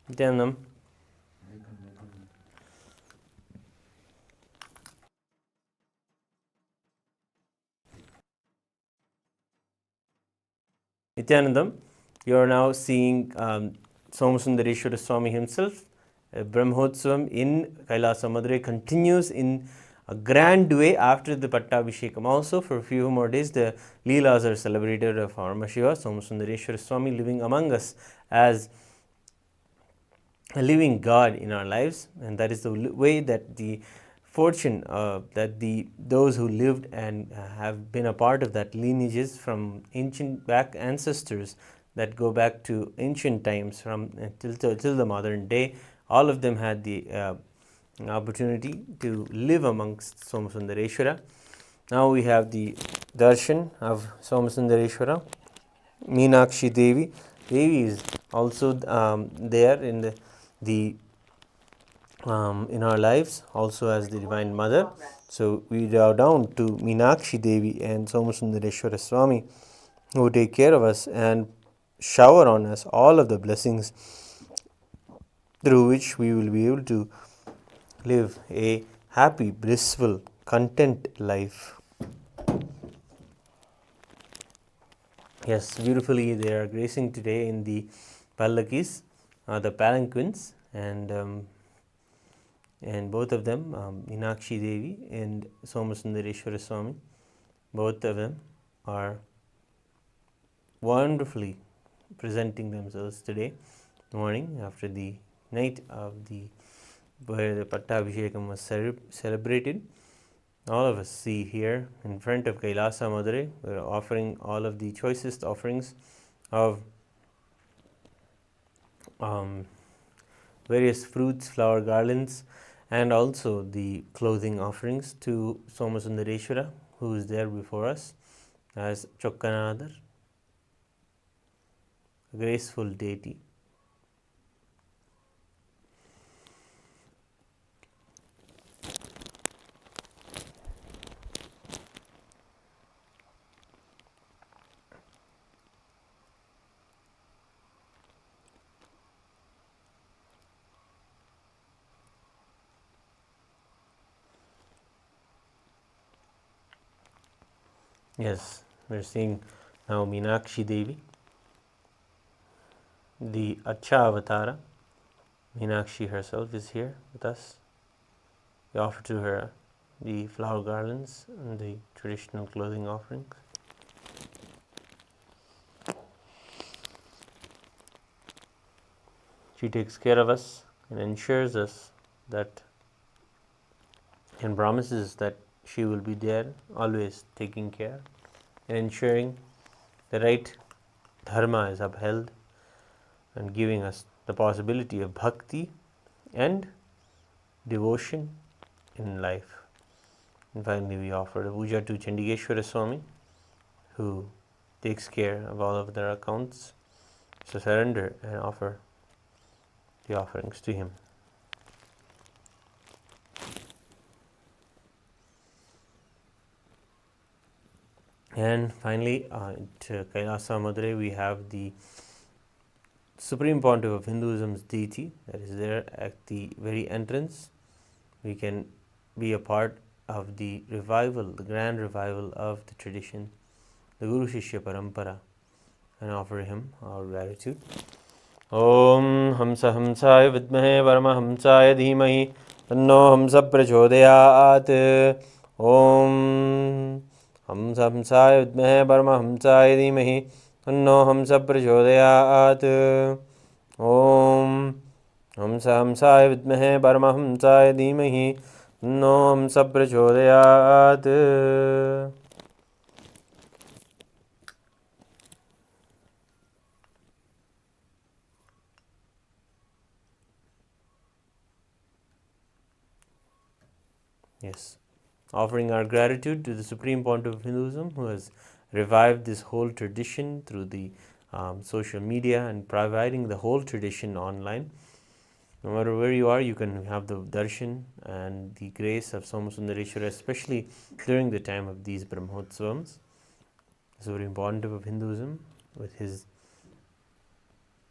Nithyanandam. Nithyanandam, you are now seeing Somasundareshwara Swami himself. Brahmotsavam in Kailasa, Madurai continues in a grand way after the Pattabhishekam. Also, for a few more days, the leelas are celebrated of Paramashiva Somasundareshwara Swami living among us as a living God in our lives, and that is the way that the fortune that those who lived and have been a part of that lineages from ancient back ancestors that go back to ancient times from till the modern day, all of them had the opportunity to live amongst Somasundareshwara. Now we have the darshan of Somasundareshwara. Meenakshi Devi. Devi is also there in the in our lives, also as the Divine Mother. So we bow down to Meenakshi Devi and Somasundareshwara Swami, who take care of us and shower on us all of the blessings through which we will be able to live a happy, blissful, content life. Yes, beautifully they are gracing today in the pallakis, the palanquins, and both of them, Meenakshi Devi and Somasundareshwara Swami, both of them are wonderfully presenting themselves today morning after the night of where the Pattabhishekam was celebrated. All of us see here in front of Kailasa Madurai, we are offering all of the choicest offerings of various fruits, flower garlands, and also the clothing offerings to Somasundareshwara, who is there before us as Chokkanadar, a graceful deity. Yes, we're seeing now Meenakshi Devi, the Acha Avatara. Meenakshi herself is here with us. We offer to her the flower garlands and the traditional clothing offerings. She takes care of us and ensures us that and promises that she will be there always taking care and ensuring the right dharma is upheld and giving us the possibility of bhakti and devotion in life. And finally, we offer the puja to Chandigeshwara Swami, who takes care of all of their accounts. So surrender and offer the offerings to him. And finally, at Kailasa Madurai, we have the Supreme Pontiff of Hinduism's deity that is there at the very entrance. We can be a part of the revival, the grand revival of the tradition, the Guru Shishya Parampara, and offer him our gratitude. Om Hamsa Hamsaya Vidmahe Paramahamsaya Dhimahi Tanno Hamsa Prachodayat. Om Hamsa Hamsaya Vidmahe Paramahamsaya Dhimahi Tanno Hamsa Prachodayat. Om Hamsa Hamsaya Vidmahe Paramahamsaya Dhimahi Tanno Hamsa Prachodayat. Yes, offering our gratitude to the Supreme Pontiff of Hinduism, who has revived this whole tradition through the social media and providing the whole tradition online. No matter where you are, you can have the darshan and the grace of Somasundareshwara, especially during the time of these Brahmotsavams. The Supreme Pontiff of Hinduism, with his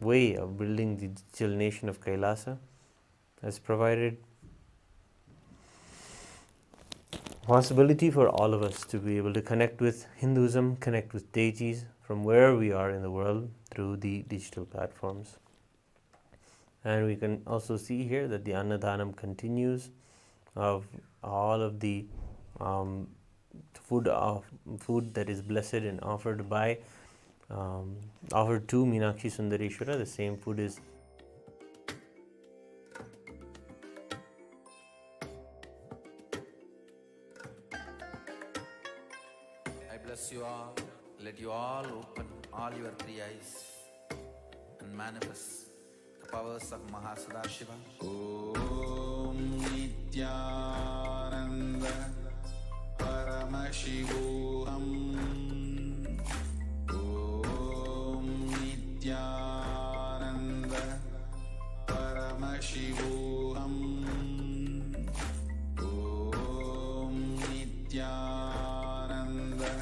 way of building the digital nation of Kailasa has provided possibility for all of us to be able to connect with Hinduism, connect with deities from where we are in the world through the digital platforms. And we can also see here that the Annadhanam continues of all of the food that is blessed and offered by offered to Meenakshi Sundareshwara. The same food is I bless you all. Let you all open all your three eyes and manifest the powers of Maha Shiva. Om Nithyananda Paramashivam. Om Nithyananda Paramashivam. Om Nithyananda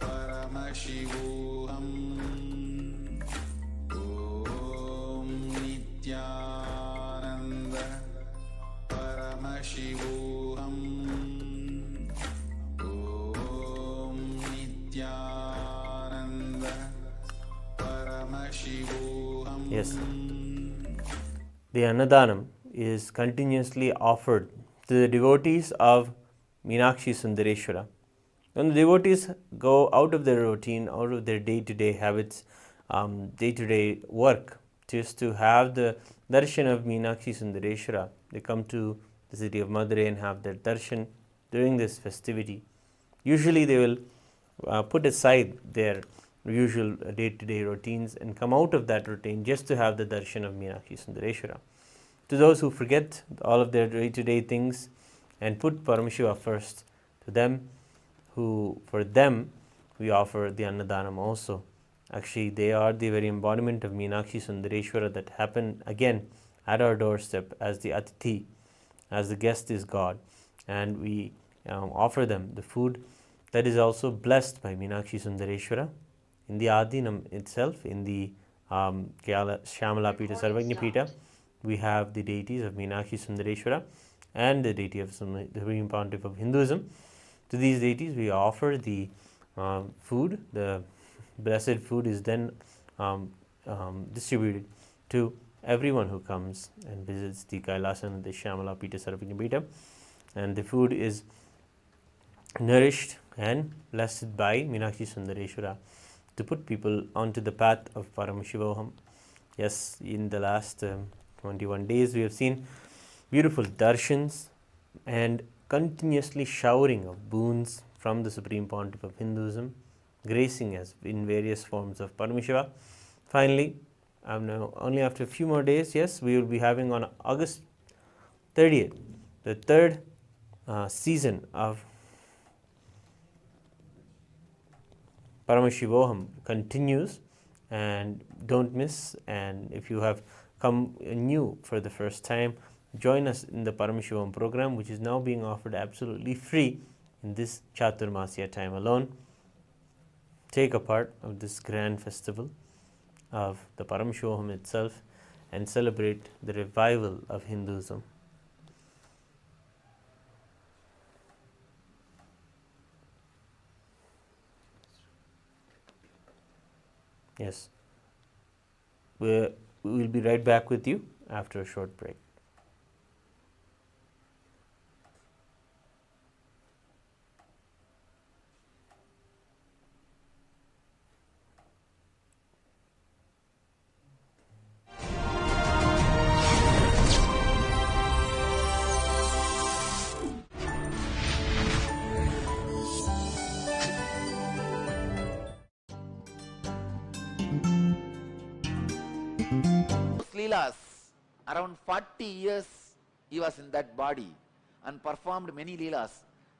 Paramashivam. Om Nithyananda Paramashivam. Om Nithyananda Paramashivam. Yes. The Annadhanam is continuously offered to the devotees of Meenakshi Sundareshwara. When the devotees go out of their routine, out of their day-to-day habits, day-to-day work, just to have the darshan of Meenakshi Sundareshwara, they come to the city of Madurai and have their darshan during this festivity. Usually they will put aside their usual day-to-day routines and come out of that routine just to have the darshan of Meenakshi Sundareshwara. To those who forget all of their day-to-day things and put Paramashiva first, to them, for them we offer the Annadhanam also. Actually, they are the very embodiment of Meenakshi Sundareshwara that happen again at our doorstep as the Atithi, as the guest is God, and we offer them the food that is also blessed by Meenakshi Sundareshwara. In the Adinam itself, in the Shyamalaapeetha, Sarvajnapeetha, we have the deities of Meenakshi Sundareshwara and the deity of the Supreme Pontiff of Hinduism. To these deities we offer the food. The blessed food is then distributed to everyone who comes and visits the Kailasa and the Shyamalapeetha, Sarvajnapeetha, and the food is nourished and blessed by Meenakshi Sundareshwara to put people onto the path of Paramashivam. Yes, in the last 21 days we have seen beautiful darshans and continuously showering of boons from the Supreme Pontiff of Hinduism, gracing us in various forms of Paramashiva. Finally, now only after a few more days, yes, we will be having on August 30th, the third season of Paramashivam continues, and don't miss. And if you have come new for the first time, join us in the Paramashivam program, which is now being offered absolutely free in this Chaturmasya time alone. Take a part of this grand festival of the Paramashivam itself and celebrate the revival of Hinduism. Yes, we will be right back with you after a short break. Leelas, around 40 years he was in that body and performed many leelas.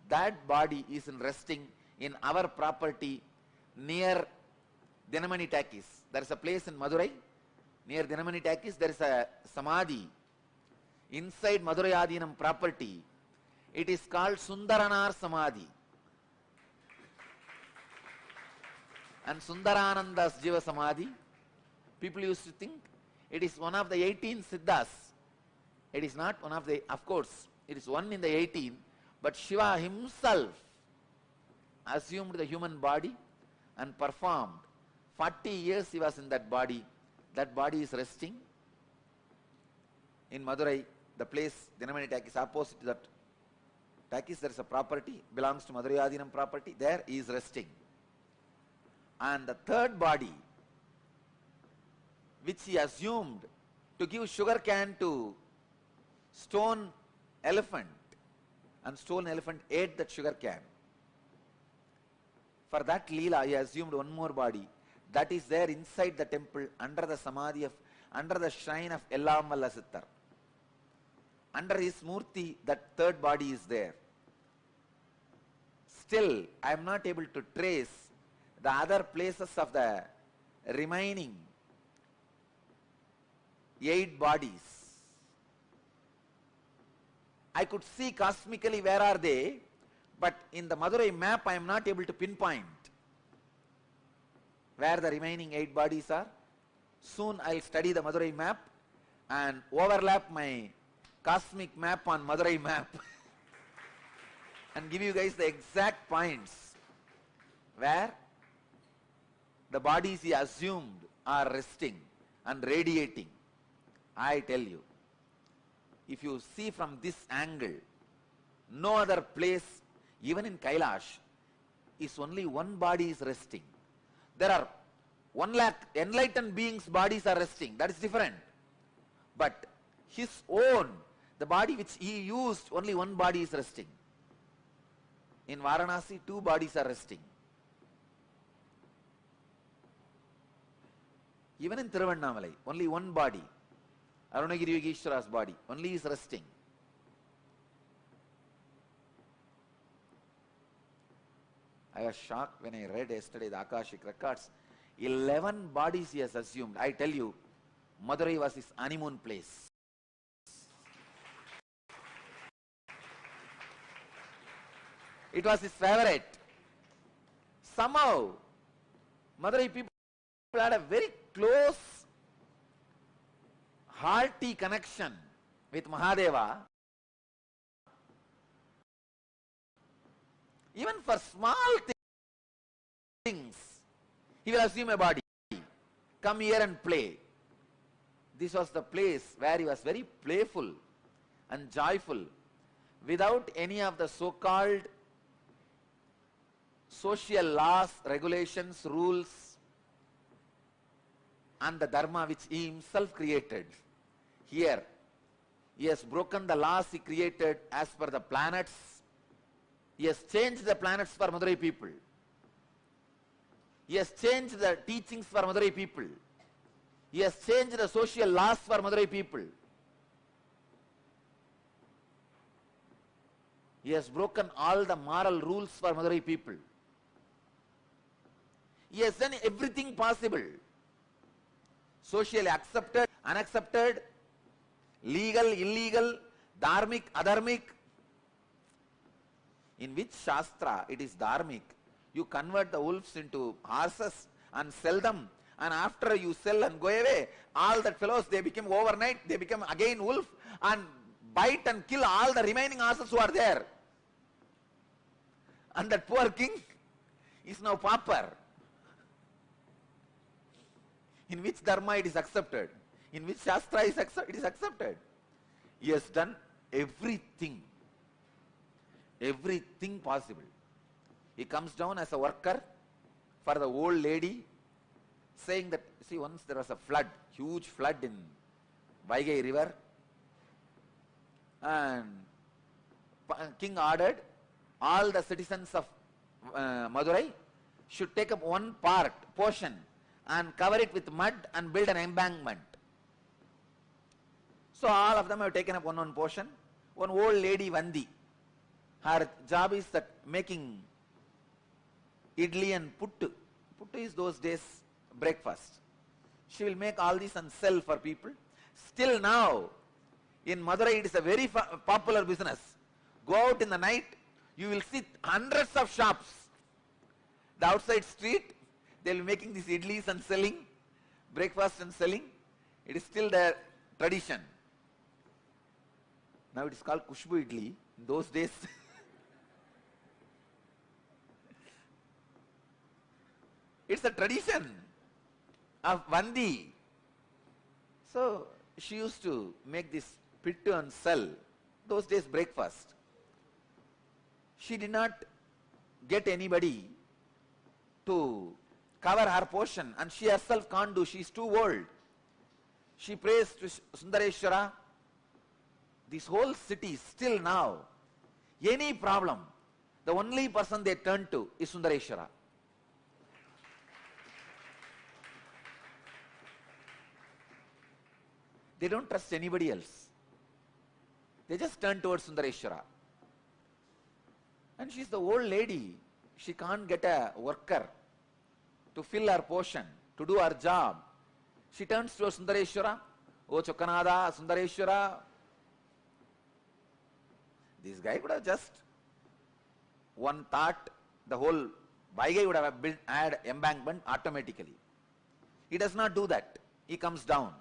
That body is resting in our property near Dinamani Takis. There is a place in Madurai, near Dinamani Takis, there is a samadhi inside Madurai Adinam property. It is called Sundaranar Samadhi. And Sundarananda's Jiva Samadhi People used to think it is one of the 18 Siddhas. It is not one of the, of course, it is one in the 18, but Shiva himself assumed the human body and performed. 40 years he was in that body. That body is resting. In Madurai, the place, Dinamani Takis, opposite to that Takis, there is a property, belongs to Madurai Adinam property. There he is resting. And the third body, which he assumed to give sugar cane to stone elephant, and stone elephant ate that sugar cane. For that leela, he assumed one more body that is there inside the temple under the samadhi of, under the shrine of Ellamalla Sittar. Under his murti, that third body is there. Still, I am not able to trace the other places of the remaining 8 bodies. I could see cosmically where are they, but in the Madurai map I am not able to pinpoint where the remaining 8 bodies are. Soon I will study the Madurai map and overlap my cosmic map on Madurai map and give you guys the exact points where the bodies he assumed are resting and radiating. I tell you, if you see from this angle, no other place, even in Kailash, is only one body is resting. There are 1 lakh enlightened beings' bodies are resting. That is different. But his own, the body which he used, only one body is resting. In Varanasi, 2 bodies are resting. Even in Thiruvannamalai, only one body, Arunagiri Yogeshwara's body, only is resting. I was shocked when I read yesterday the Akashic records. 11 bodies he has assumed. I tell you, Madurai was his honeymoon place. It was his favorite. Somehow, Madurai people had a very close, hearty connection with Mahadeva. Even for small things, he will assume a body. Come here and play. This was the place where he was very playful and joyful, without any of the so-called social laws, regulations, rules, and the dharma which he himself created. Here, he has broken the laws he created as per the planets. He has changed the planets for Madurai people. He has changed the teachings for Madurai people. He has changed the social laws for Madurai people. He has broken all the moral rules for Madurai people. He has done everything possible. Socially accepted, unaccepted, legal, illegal, dharmic, adharmic. In which Shastra it is dharmic? You convert the wolves into horses and sell them, and after you sell and go away, all that fellows, they become overnight, they become again wolf and bite and kill all the remaining horses who are there. And that poor king is now pauper. In which dharma it is accepted? In which Shastra it is accepted? He has done everything. Everything possible. He comes down as a worker for the old lady, saying that, see, once there was a flood, huge flood in Vaigai river, and king ordered all the citizens of Madurai should take up one portion and cover it with mud and build an embankment. So all of them have taken up one portion. One old lady, Vandi, her job is that making idli and puttu. Puttu is those days breakfast. She will make all this and sell for people. Still now, in Madurai it is a very popular business. Go out in the night, you will see hundreds of shops. The outside street, they will be making these idlis and selling. breakfast and selling. It is still their tradition. Now it is called Kushbu Idli. In those days, it's a tradition of Vandi. So she used to make this pittu and sell. Those days breakfast. She did not get anybody to cover her portion, and she herself can't do. She is too old. She prays to Sundareshwara. This whole city still now, any problem, the only person they turn to is Sundareshwara. They don't trust anybody else. They just turn towards Sundareshwara. And she's the old lady. She can't get a worker to fill her portion, to do her job. She turns towards Sundareshwara. Oh Chokanada, Sundareshwara. This guy would have just one thought, the whole Vaigai would have built, add embankment automatically. He does not do that. He comes down,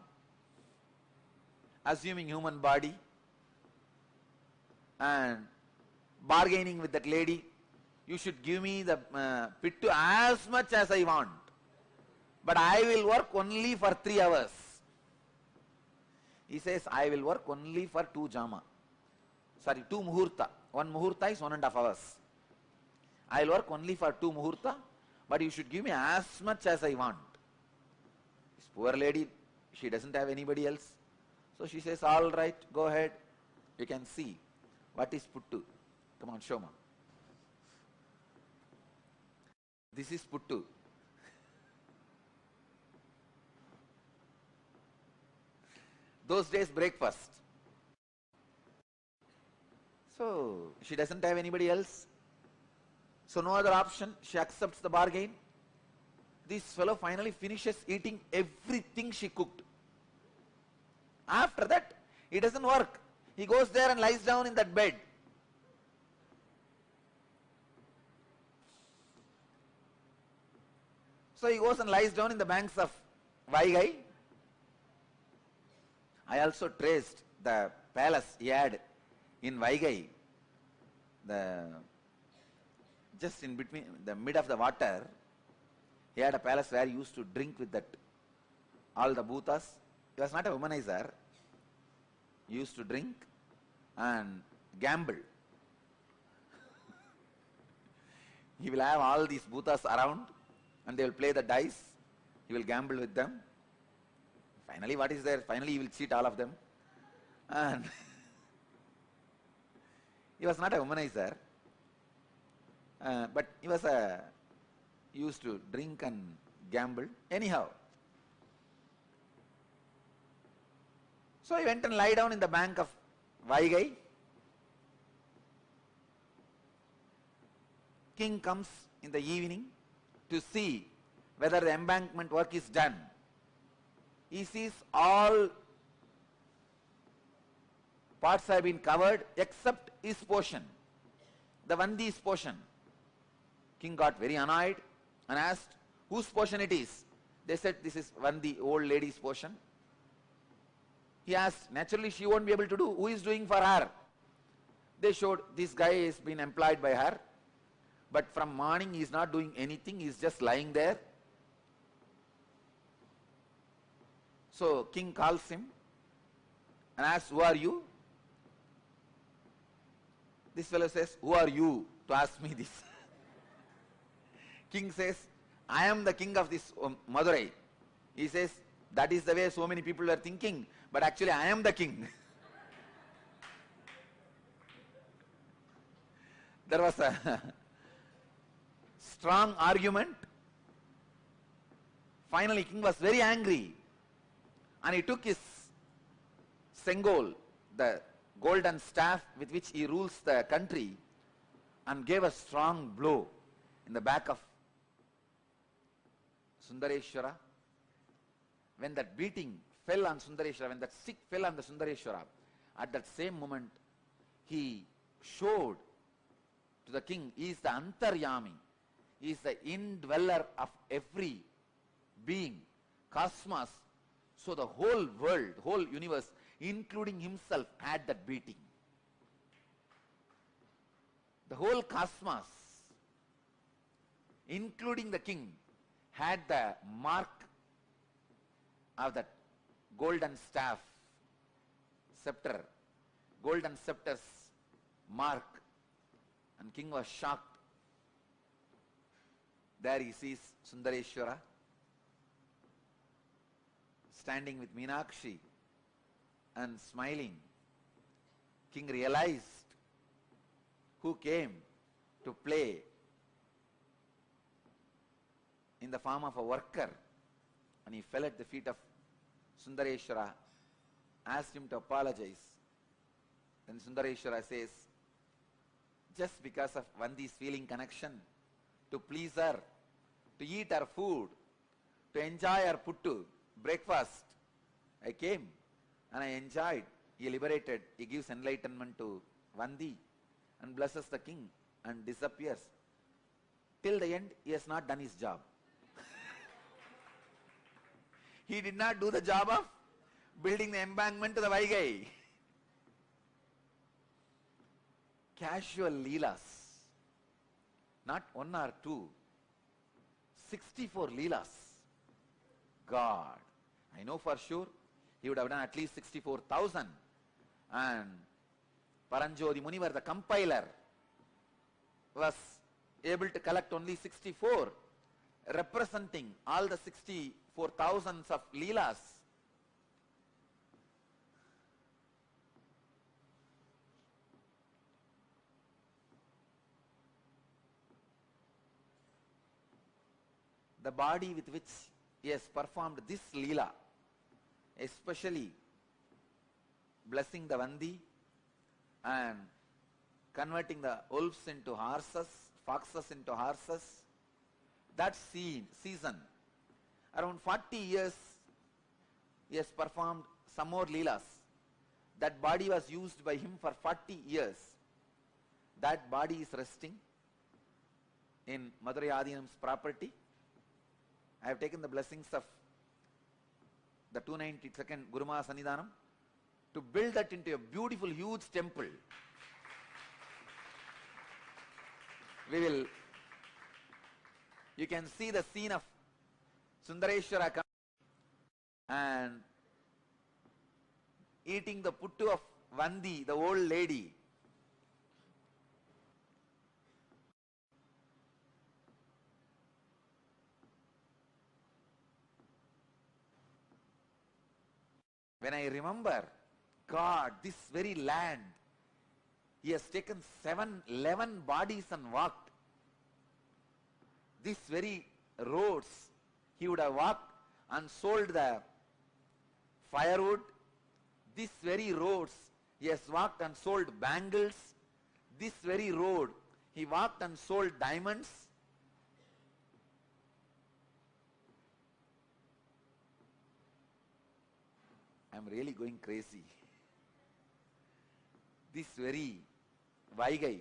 assuming human body and bargaining with that lady. You should give me the pittu as much as I want, but I will work only for 3 hours. He says, I will work only for 2 jama. Sorry, 2 muhurta. 1 muhurta is 1.5 hours. I will work only for 2 muhurta, but you should give me as much as I want. This poor lady, she doesn't have anybody else. So she says, all right, go ahead. You can see what is puttu. Come on, Shoma. This is puttu. Those days breakfast. So she doesn't have anybody else. So no other option. She accepts the bargain. This fellow finally finishes eating everything she cooked. After that, it doesn't work. He goes there and lies down in that bed. So he goes and lies down in the banks of Vaigai. I also traced the palace he had in Vaigai. Just in between, the mid of the water, he had a palace where he used to drink with that, all the bhutas. He was not a womanizer. He used to drink and gamble. He will have all these bhutas around and they will play the dice. He will gamble with them. Finally, what is there? Finally, he will cheat all of them. And he was not a womanizer, but he used to drink and gamble. Anyhow, so he went and lie down in the bank of Vaigai. King comes in the evening to see whether the embankment work is done. He sees all parts have been covered except his portion, the Vandi's portion. King got very annoyed and asked whose portion it is. They said this is Vandi, old lady's portion. He asked, naturally she won't be able to do. Who is doing for her? They showed this guy is been employed by her, but from morning he is not doing anything, he is just lying there. So king calls him and asks, who are you? This fellow says, who are you to ask me this? King says, I am the king of this Madurai. He says, that is the way so many people are thinking, but actually I am the king. There was a strong argument. Finally, king was very angry and he took his sengol, the golden staff with which he rules the country, and gave a strong blow in the back of Sundareshwara. When that beating fell on Sundareshwara, when that stick fell on the Sundareshwara, at that same moment he showed to the king, he is the Antaryami, he is the indweller of every being. cosmos. So the whole world, whole universe, including himself, had that beating. The whole cosmos, including the king, had the mark of that golden staff, scepter, golden scepter's mark, and king was shocked. There he sees Sundareshwara standing with Meenakshi and smiling. King realized who came to play in the form of a worker, and he fell at the feet of Sundareshwara, asked him to apologize. Then Sundareshwara says, just because of Vandi's feeling connection, to please her, to eat her food, to enjoy her puttu, breakfast, I came and I enjoyed. He liberated, he gives enlightenment to Vandi and blesses the king and disappears. Till the end, he has not done his job. He did not do the job of building the embankment to the Vaigai. Casual leelas, not one or two, 64 leelas. God, I know for sure he would have done at least 64,000. And Paranjodi Munivar, the compiler, was able to collect only 64, representing all the 64,000 of leelas. The body with which he has performed this leela, especially blessing the Vandi and converting the wolves into horses, foxes into horses, that season, around 40 years, he has performed some more leelas. That body was used by him for 40 years. That body is resting in Madurai Adinam's property. I have taken the blessings of the 292nd Guru Maha Sannidhaanam to build that into a beautiful, huge temple. You can see the scene of Sundareshwara coming and eating the puttu of Vandi, the old lady. When I remember, God, this very land, he has taken 11 bodies and walked. These very roads, he would have walked and sold the firewood. These very roads, he has walked and sold bangles. This very road, he walked and sold diamonds. I'm really going crazy. This very Vaigai,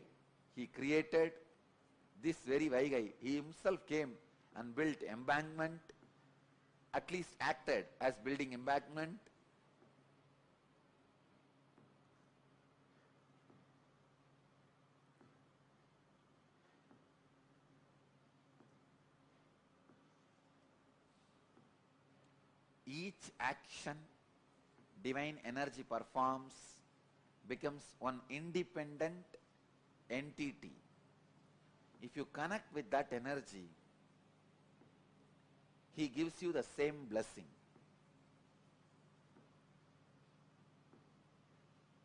he created this very Vaigai. He himself came and built embankment, at least acted as building embankment. Each action divine energy performs becomes one independent entity. If you connect with that energy, he gives you the same blessing.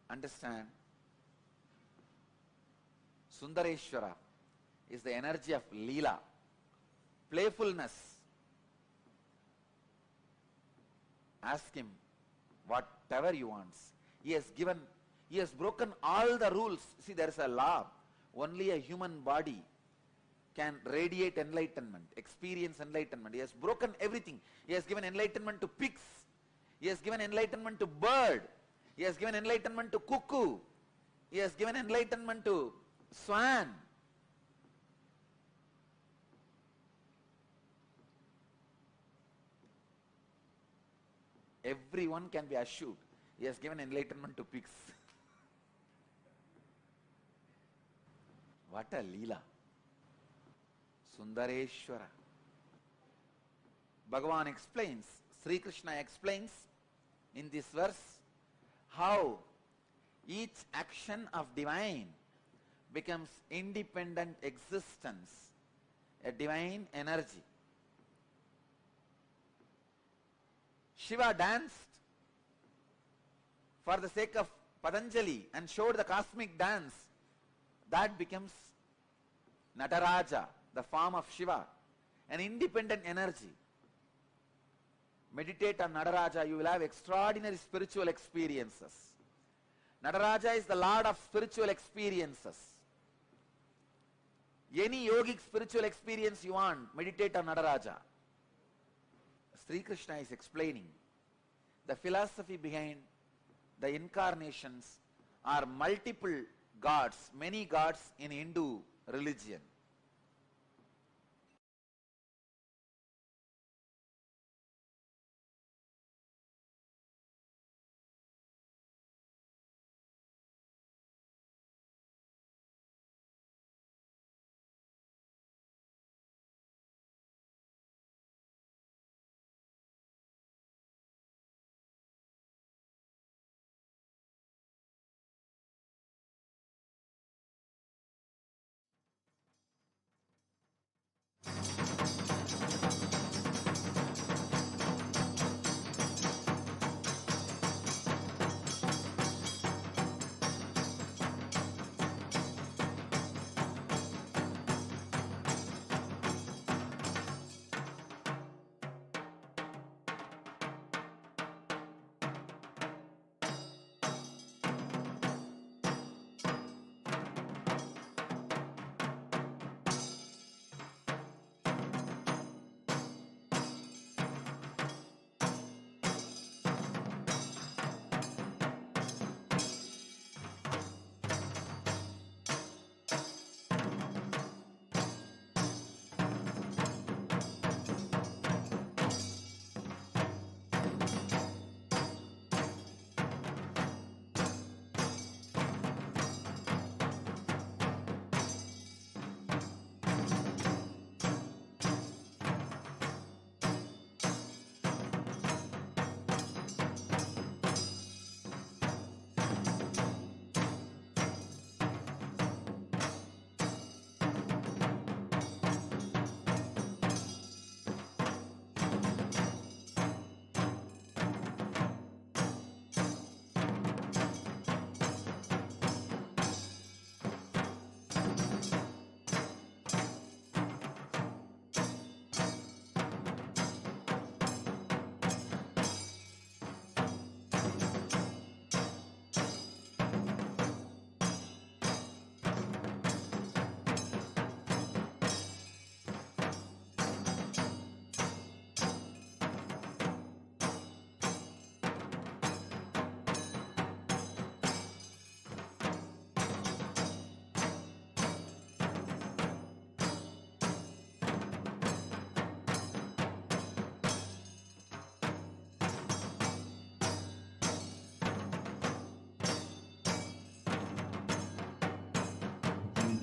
Understand? Sundareshwara is the energy of leela, playfulness. Ask him whatever he wants. He has broken all the rules. See, there is a law. Only a human body can radiate enlightenment, experience enlightenment. He has broken everything. He has given enlightenment to pigs. He has given enlightenment to bird. He has given enlightenment to cuckoo. He has given enlightenment to swan. Everyone can be assured. He has given enlightenment to pigs. What a leela. Sundareshwara. Bhagavan explains, Sri Krishna explains in this verse how each action of divine becomes independent existence, a divine energy. Shiva danced for the sake of Patanjali and showed the cosmic dance. That becomes Nataraja, the form of Shiva, an independent energy. Meditate on Nataraja, you will have extraordinary spiritual experiences. Nataraja is the Lord of spiritual experiences. Any yogic spiritual experience you want, meditate on Nataraja. Sri Krishna is explaining the philosophy behind the incarnations are multiple gods, many gods in Hindu religion.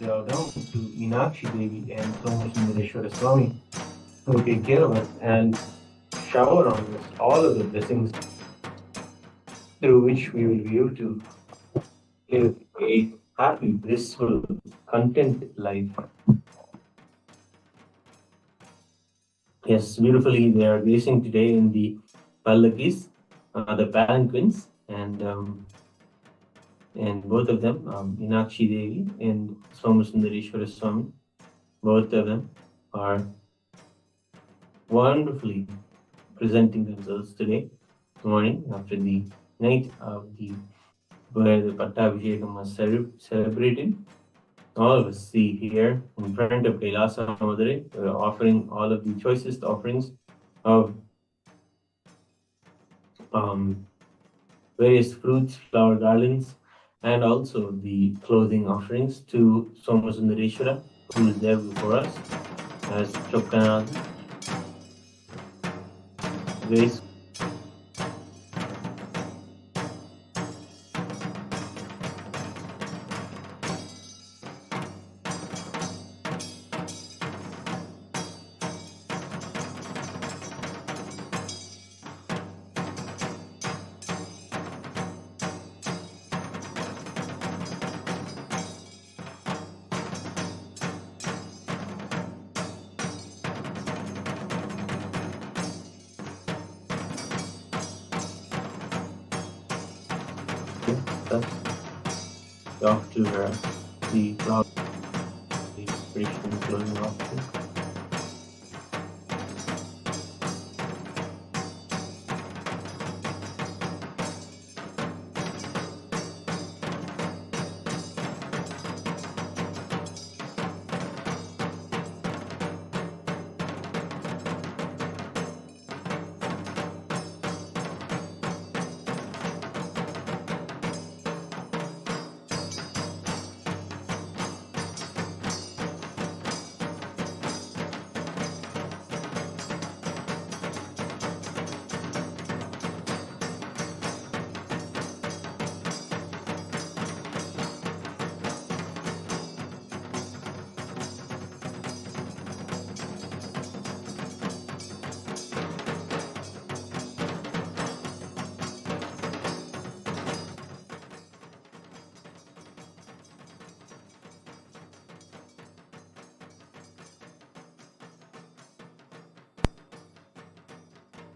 Down to Meenakshi Devi and Somasundareshwara Swami, who will take care of us and shower on us all of the blessings through which we will be able to live a happy, blissful, content life. Yes, beautifully they are gracing today in the Pallakis, the palanquins, and both of them, Meenakshi Devi and Somasundareshwara Swami, both of them are wonderfully presenting themselves today morning after the night of where the Pattabhishekam was celebrated. All of us see here in front of Kailasa Madurai, offering all of the choicest offerings of various fruits, flower garlands, and also the clothing offerings to Somasundareshwara, who is there before us as Chokkanad. that after the God, the inspiration flowing after.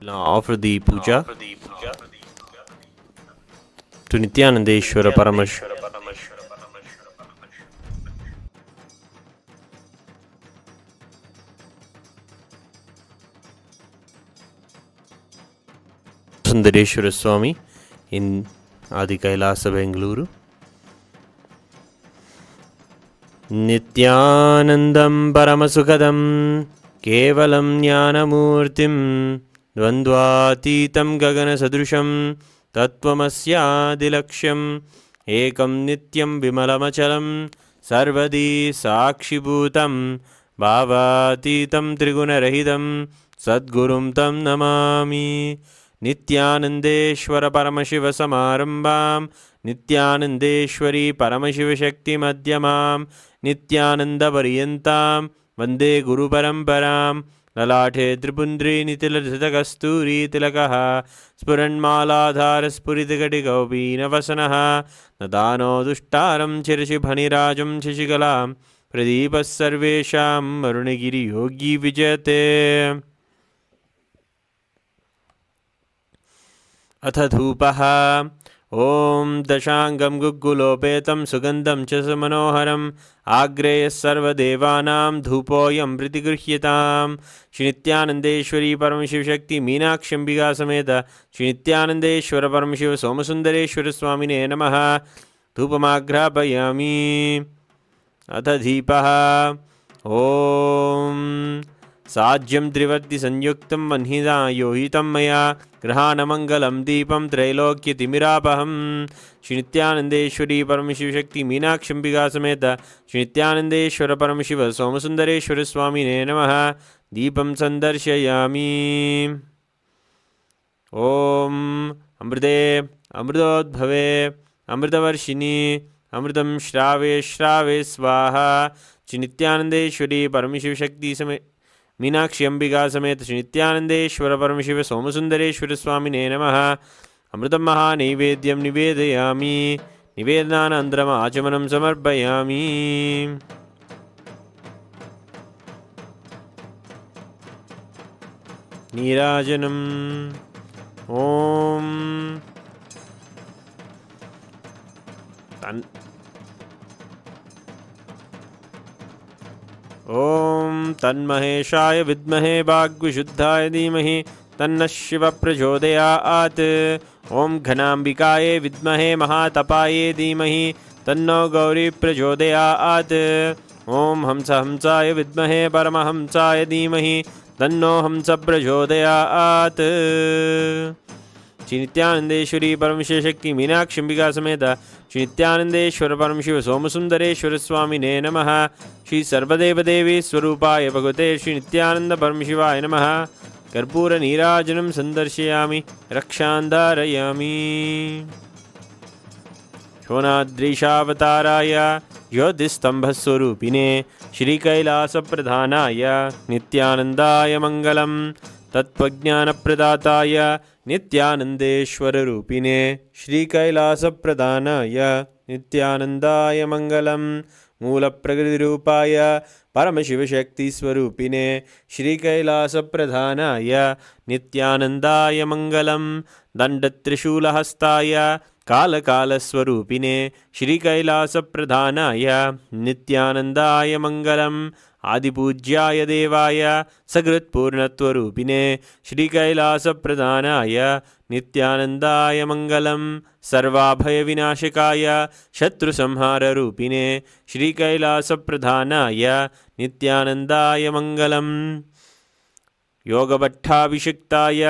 Now offer the puja to Nithyanandeshwara Paramashiva Somasundareshwara Swami in Adi Kailasa, Bengaluru. Nithyanandam Paramasukadam Kevalam Jnanamurtim Dvandvatitam Gagana Sadrusham Tattvamasya Ekam Nityam Vimalamachalam Sarvadi Sakshibhutam Bhavatitam Trigunarahidam Sadgurum Tam Namami. Nithyanandeshwara Paramashiva Samarambam Nithyanandeshwari Paramashiva Shakti Madhyamam Nithyananda Variyantam Vande Guru Paramparam Lalathe Tripundri Nitila Kasturi Tilakaha Spuranmaladhara Spuritikati Navasanaha Nadano Dushtaram Chirishibhanirajam Shishikalam Pradipas Sarvesham Marunagiri Yogi Vijate. अथ धूपः ॐ दशाङ्गं गुग्गुलोपेतं सुगन्धं च समनोहरम् आग्रेयः सर्वदेवानां धूपोऽयं प्रतिगृह्यताम्. श्री नित्यानन्देश्वरी परमशिवशक्ति मीनाक्षम्बिका समेत श्री नित्यानन्देश्वर परमशिव सोमसुन्दरेश्वर स्वामिने नमः. धूपमाघ्रापयामि. अथ दीपः ॐ साज्यं त्रिवर्ति संयुक्तं वह्निना योहितं मया ग्रहाणमङ्गलं दीपं त्रैलोक्यतिमिरापहं. श्री नित्यानन्देश्वरी परमशिवशक्ति मीनाक्षम्बिका समेत श्री नित्यानन्देश्वर परमशिव सोमसुन्दरेश्वर स्वामिने नमः. दीपं सन्दर्शयामि. ॐ अमृते अमृतोद्भवे अमृतवर्षिणि अमृतं श्रावे श्रावे स्वाहा. श्री नित्यानन्देश्वरी परमशिवशक्ति समेत मीनाक्षी अंबिका समेत श्री नित्यानन्देश्वर परमशिव सोमसुन्दरेश्वर स्वामिने नमः. अमृतं महानैवेद्यं निवेदयामि. निवेदनानन्तरम् आचमनं समर्पयामि. नीराजनम् ॐ ॐ तन्महेशाय विद्महे वाग्विशुद्धाय धीमहि तन्नः शिवः प्रचोदयात्. ॐ घनाम्बिकायै विद्महे महातपायै धीमहि तन्नो गौरी प्रचोदयात्. ॐ हंसाय विद्महे परमहंसाय धीमहि तन्नो हंस प्रचोदयात्. श्री नित्यानन्देश्वरी परमशिवशक्ति मीनाक्षम्बिका समेत श्री नित्यानन्देश्वर परमशिव सोमसुन्दरेश्वर स्वामिने नमः. श्री सर्वदेवदेवी स्वरूपाय भगवते श्री नित्यानन्द परमशिवाय नमः. कर्पूर नीराजनं सन्दर्शयामि. रक्षां धारयामि. शोणाद्रीशावताराय ज्योतिस्तम्भस्वरूपिणे श्रीकैलासप्रधानाय नित्यानन्दाय मङ्गलम्. तत्त्वज्ञानप्रदाताय नित्यानन्देश्वररूपिणे श्रीकैलासप्रधानाय नित्यानन्दाय मङ्गलम्. मूलप्रकृतिरूपाय परमशिवशक्तिस्वरूपिणे श्रीकैलासप्रधानाय नित्यानन्दाय मङ्गलम्. दण्डत्रिशूलहस्ताय कालकालस्वरूपिणे श्रीकैलासप्रधानाय नित्यानन्दाय मङ्गलम् आदिपूज्याय देवाय सकृत्पूर्णत्वरूपिणे श्रीकैलासप्रधानाय नित्यानन्दाय मङ्गलम् सर्वाभयविनाशकाय शत्रुसंहाररूपिणे श्रीकैलासप्रधानाय नित्यानन्दाय मङ्गलम् योगभट्टाभिषिक्ताय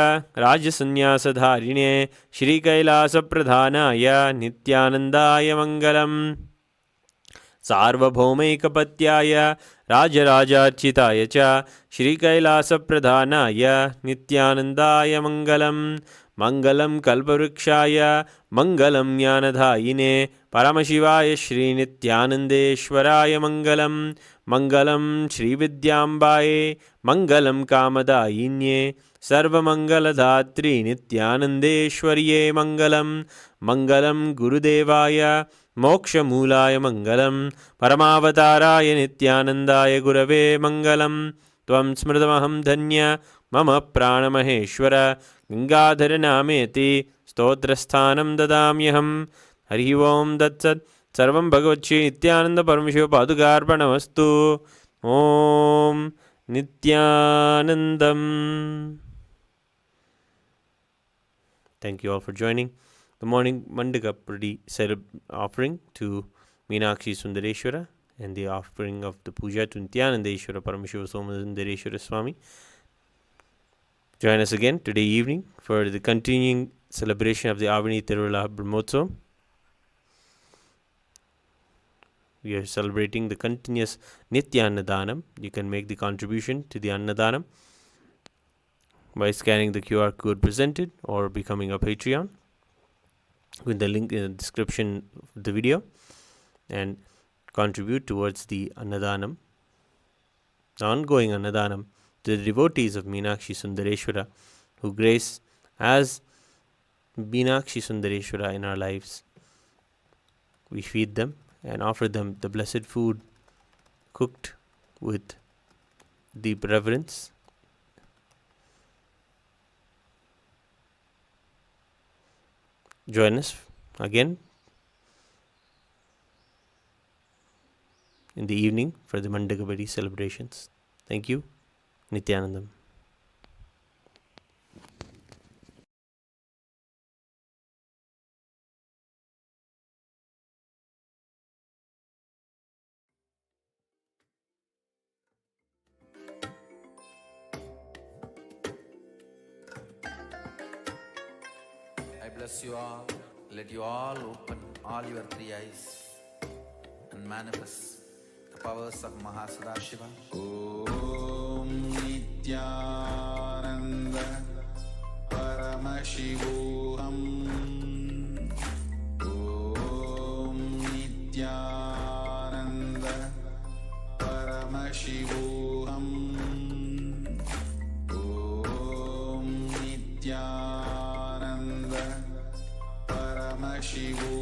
राजसन्न्यासधारिणे श्रीकैलासप्रधानाय नित्यानन्दाय मङ्गलम् सार्वभौमैकपत्याय राजराजार्चिताय च श्रीकैलासप्रधानाय नित्यानन्दाय मङ्गलम् मङ्गलं कल्पवृक्षाय मङ्गलं ज्ञानदायिने परमशिवाय श्रीनित्यानन्देश्वराय मङ्गलं मङ्गलं श्रीविद्याम्बाये मङ्गलं कामदायिन्ये सर्वमङ्गलदात्री नित्यानन्देश्वर्ये मङ्गलं मङ्गलं गुरुदेवाय मोक्षमूलाय मङ्गलं परमावताराय नित्यानन्दाय गुरवे मङ्गलं त्वं स्मृतमहं धन्य मम प्राणमहेश्वर गङ्गाधरनामेति स्तोत्रस्थानं ददाम्यहं हरि ओं तत्सत् सर्वं भगवच्छ्री नित्यानन्दपरमशिवपादुकार्पणमस्तु ॐ नित्यानन्दम्. Thank you all for joining the morning Mandagappadi offering to Meenakshi Sundareshwara and the offering of the puja to Nithyanandeshwara Paramashiva Somasundareshwara Swami. Join us again today evening for the continuing celebration of the Avani Tiruvizha Brahmotsavam. We are celebrating the continuous Nithyanandanam. You can make the contribution to the Annadanam by scanning the QR code presented or becoming a Patreon with the link in the description of the video, and contribute towards the Annadanam, the ongoing Annadanam, to the devotees of Meenakshi Sundareshwara who grace as Meenakshi Sundareshwara in our lives. We feed them and offer them the blessed food cooked with deep reverence. Join us again in the evening for the Mandagappadi celebrations. Thank you. Nithyanandam. I bless you all. Let you all open all your three eyes and manifest the powers of Maha Shiva. Om Nithyananda Paramashivam. Om Nithyananda Paramashivam. Om Nithyananda Paramashivam.